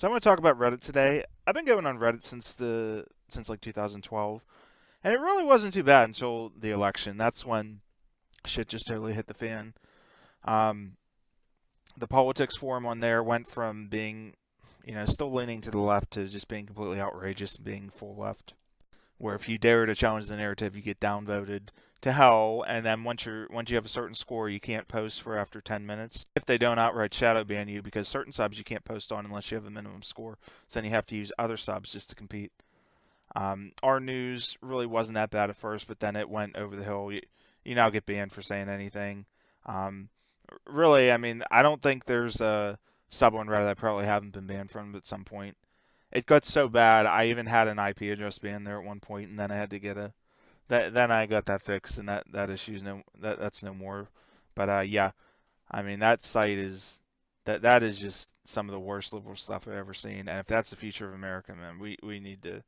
So I'm going to talk about Reddit today. I've been going on Reddit since like 2012, and it really wasn't too bad until the election. That's when shit just totally hit the fan. Um, the politics forum on there went from being, still leaning to the left to just being completely outrageous and being full left. Where if you dare to challenge the narrative, you get downvoted to hell, and then once you have a certain score, you can't post for after 10 minutes. If they don't outright shadow ban you, because certain subs you can't post on unless you have a minimum score, so then you have to use other subs just to compete. Our news really wasn't that bad at first, but then it went over the hill. You now get banned for saying anything. Um, Really, I mean, I don't think there's a sub on Reddit I probably haven't been banned from at some point. It got so bad, I even had an IP address ban there at one point, and then I had to get a then I got that fixed, and that issue's that's no more. But yeah, I mean that site is that is just some of the worst liberal stuff I've ever seen, and if that's the future of America, man, we need to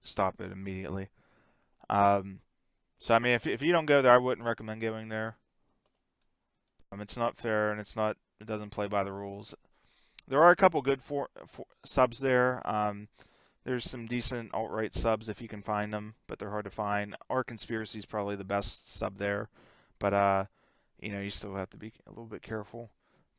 stop it immediately. Um, so I mean, if you don't go there, I wouldn't recommend going there. It's not fair, and it doesn't play by the rules. There are a couple good for subs there. There's some decent alt-right subs if you can find them, but they're hard to find. Our Conspiracy is probably the best sub there, but you still have to be a little bit careful.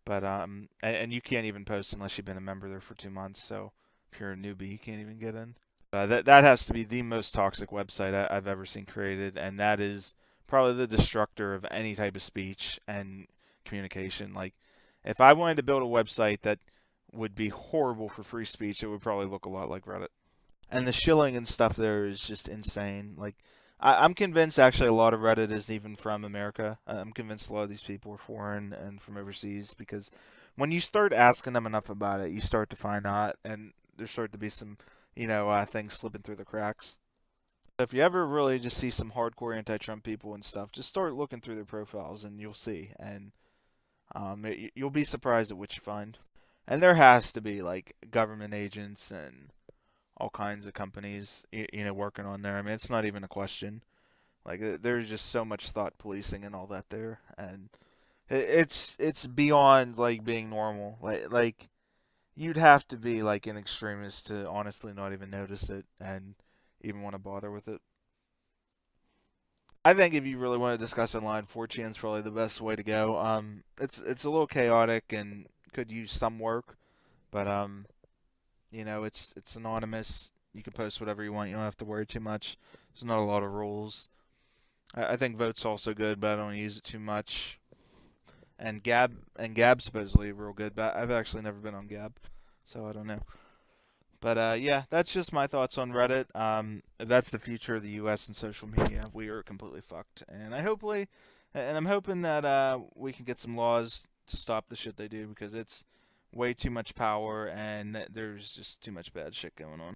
But and you can't even post unless you've been a member there for 2 months. So if you're a newbie, you can't even get in. That has to be the most toxic website I've ever seen created, and that is probably the destructor of any type of speech and communication. Like, if I wanted to build a website that would be horrible for free speech, it would probably look a lot like Reddit. And the shilling and stuff there is just insane. Like, I'm convinced actually a lot of Reddit isn't even from America. I'm convinced a lot of these people are foreign and from overseas because when you start asking them enough about it, you start to find out, and there start to be some, things slipping through the cracks. If you ever really just see some hardcore anti-Trump people and stuff, just start looking through their profiles and you'll see. And you'll be surprised at what you find. And there has to be like government agents and all kinds of companies, working on there. I mean, it's not even a question. Like there's just so much thought policing and all that there, and it's beyond like being normal. Like you'd have to be like an extremist to honestly not even notice it and even want to bother with it. I think if you really want to discuss online, 4chan is probably the best way to go. It's a little chaotic and could use some work, but it's anonymous. You can post whatever you want. You don't have to worry too much. There's not a lot of rules. I think Vote's also good, but I don't use it too much. And Gab supposedly real good, but I've actually never been on Gab, so I don't know. But yeah, that's just my thoughts on Reddit. If that's the future of the U.S. and social media, we are completely fucked. And I'm hoping that we can get some laws to stop the shit they do because it's way too much power and there's just too much bad shit going on.